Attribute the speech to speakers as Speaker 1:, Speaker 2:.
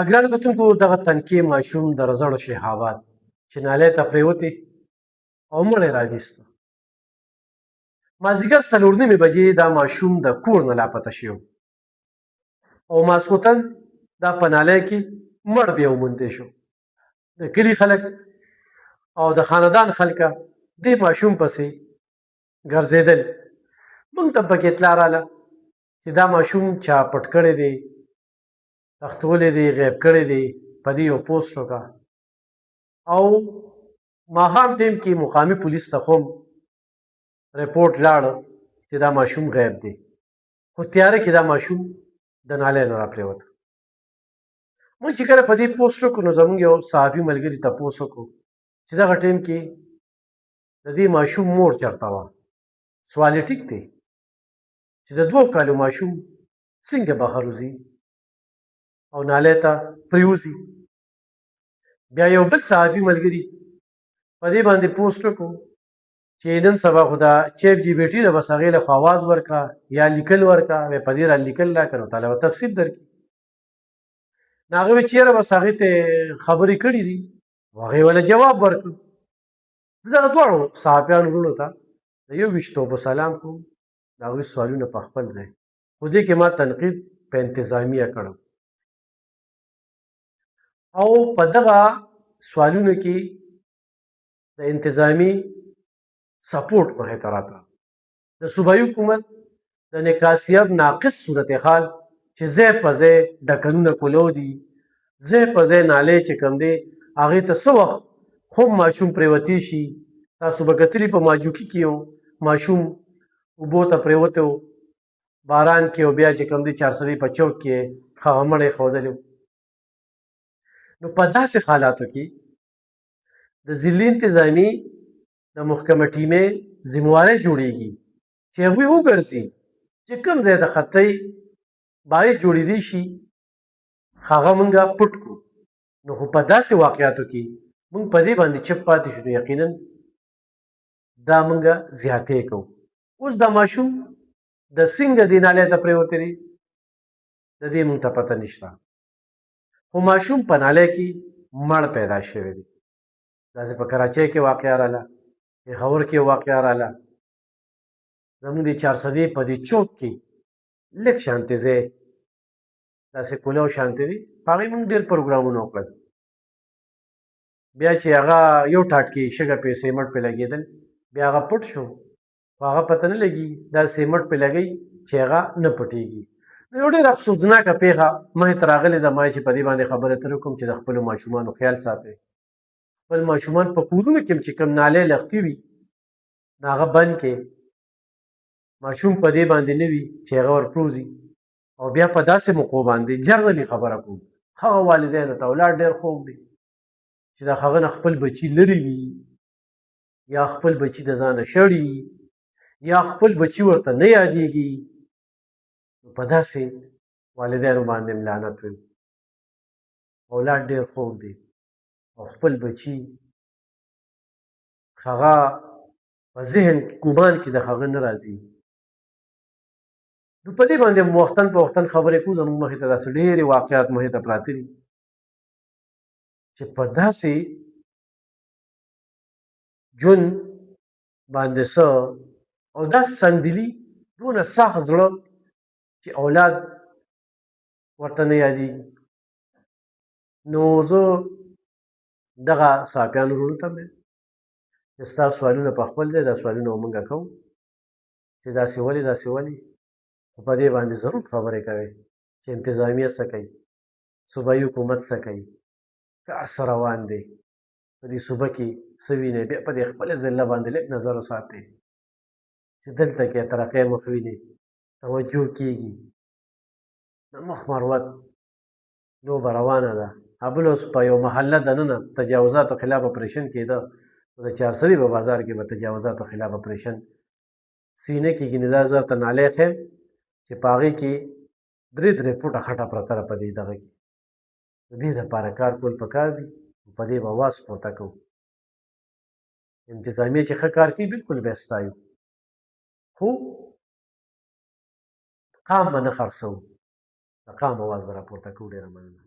Speaker 1: ګرانو کتونکو دغه تنکي ماشوم د رزړو شهابات چې نالۍ ته پرېوتې او مړی راویسته. مازدیګر 4:30 بجې دا ماشوم د کور نه لاپته شو او ماسخوتن دا په نالۍ کې مړ بیا وموندی شو. د کلي خلک او د خاندان خلکه دې ماشوم پسې ګرځېدل. موږ ته پکې اطلاع راله چې دا ماشوم چا پټ کړی دی، تختولی دی، غیب کړی دی. په دې یو پوسټ وکړه او ماښام ټیم کې مقامي پولیس ته خو رپورټ لاړه چې دا ماشوم غیب دی، خو تیاره کې دا ماشوم د نالۍ نه راپرېوته. موږ چې کله په دې پوسټ وکړو نو زموږ یو صحافي ملګري تپوس وکړو چې دغه ټیم کې د دې ماشوم مور چېرته وه. سوال یې ټیک دی چې د 2 کالو ماشوم څنګه بهر وځي او نالۍ ته پرېوځي. بیا یو بل صحافي ملګري په دې باندې پوسټ وکړو چې نن سبا خو دا چیپ جی پي ټي ده، بس هغې له خو آواز ورکړه یا لیکل ورکړه، وایي په دې را لیکل راکړه نو تاله به تفصیل درکړي. نو هغه وایي چې یاره بس هغې ته خبرې کړي دي او هغې وله جواب ورکړ. زه دغه دواړو صحافیانو وروڼو ته د 21 توبو سلام کوم، د هغوی سوالونه په خپل ځای، خو دې کې ما تنقید په انتظامیه کړم او په دغه سوالونو کې د انتظامي سپورټ مخې ته راکړه. د صوبایي حکومت د نکاسیب ناقص صورتحال چې ځای په ځای ډکنونه کولو دي، ځای په ځای نالۍ چې کوم دی هغې ته څه وخت خوب ماشوم پرېوتی شي. تاسو به کتلي په ماجوکي کې یو ماشوم اوبو ته پرېوتی و باران کې، او بیا چې کوم دی چارسدی په چوک کې هغه مړی ښودلی و. نو په داسې حالاتو کې د ضلعي انتظامي د محکمه ټیمې ذمهوارۍ جوړېږي چې هغوی وګرځي چې کوم ځای د خطۍ باعث جوړېدی شي هغه موږ پټ کړو. نو خو په داسې واقعاتو کې موږ په دې باندې چپ پاتې شو نو یقینا دا موږ زیاتې کوو. اوس دا ماشوم د څنګه دې نالۍ ته پرېوتی دی د دې موږ ته پته نشته، خو ماشوم په نالۍ کې مړ پیدا شوی دی. داسې په کراچۍ کې واقعه راله، پېښور کې واقعه راله، زموږ د چارسدې په دې چوک کې لږ شانتې ځای داسې کولو شانتې دی، په هغې موږ ډېر پروګرامونه وکړل. بیا چې هغه یو ټاټ کې شګه پې سیمټ پې لګېدل، بیا هغه پټ شو، خو هغه پته نه لګي دا سیمټ پې لګوي چې هغه نه پټېږي. نو یو ډېر افسوسناکه پېښه مخې ته راغلې ده. ما چې په دې باندې خبرې اترې وکړم چې د خپلو ماشومانو خیال ساتئ، خپل ماشومان په کورونو کې چې کوم نالۍ لښتې وي نو هغه بند کړئ، ماشوم په دې باندې نه وي چې هغه ورپروزي. او بیا په داسې موقعو باندې جرنلي خبره کوم هغه والدینو ته اولاد ډېر خوږ دی چې د هغه نه خپل بچي لرې وي یا خپل بچي د ځانه شړي یا خپل بچي ورته نه یادېږي. په داسې والدینو باندې لعنت وي. اولاد ډېر خوږ دی او خپل بچي هغه په ذهن ګمان کې د هغه نه راځي. نو په دې باندې وختن په وختن خبرې کوو. زموږ مخې ته داسې ډېرې واقعات مخې ته پراته دي چې په داسې ژوند باندې څه او داسې سنګدلي دونه سخت زړه چې اولاد ورته نه یادېږي. نو زه دغه صحافیانو وروڼو ته مې چې ستاسو سوالونه په خپل ځای، دا سوالونه به موږ کوو چې داسې ولې داسې ولې، خو په دې باندې ضرور خبرې کوئ چې انتظامیه څه کوي، صوبایي حکومت څه کوي، کار څه روان دی، په دې صوبه کې څه وینئ. بیا په دې خپله ضلع باندې لږ نظر وساتئ چې دلته کې ترقۍ مخ وینې، توجه کېږي. د مخ مروت لوبه روانه ده. بل اوس په یو محله دننه تجاوزاتو خلاف اپریشن کېده، د چارسدي په بازار کې به تجاوزاتو خلاف اپریشن سینه کېږي. نو دا زه ورته نالۍ ښیم چې په هغې کې 3 فوټه خټه پرته ده په دې دغه کې. د دې دپاره کار کول پکار دي، په دې به آواز پورته کوو. انتظامیه چې ښه کار کوي بلکل به یې ستایو، خو قام به نه خرڅوو، د قام آواز به راپورته کوو. ډېره مننه.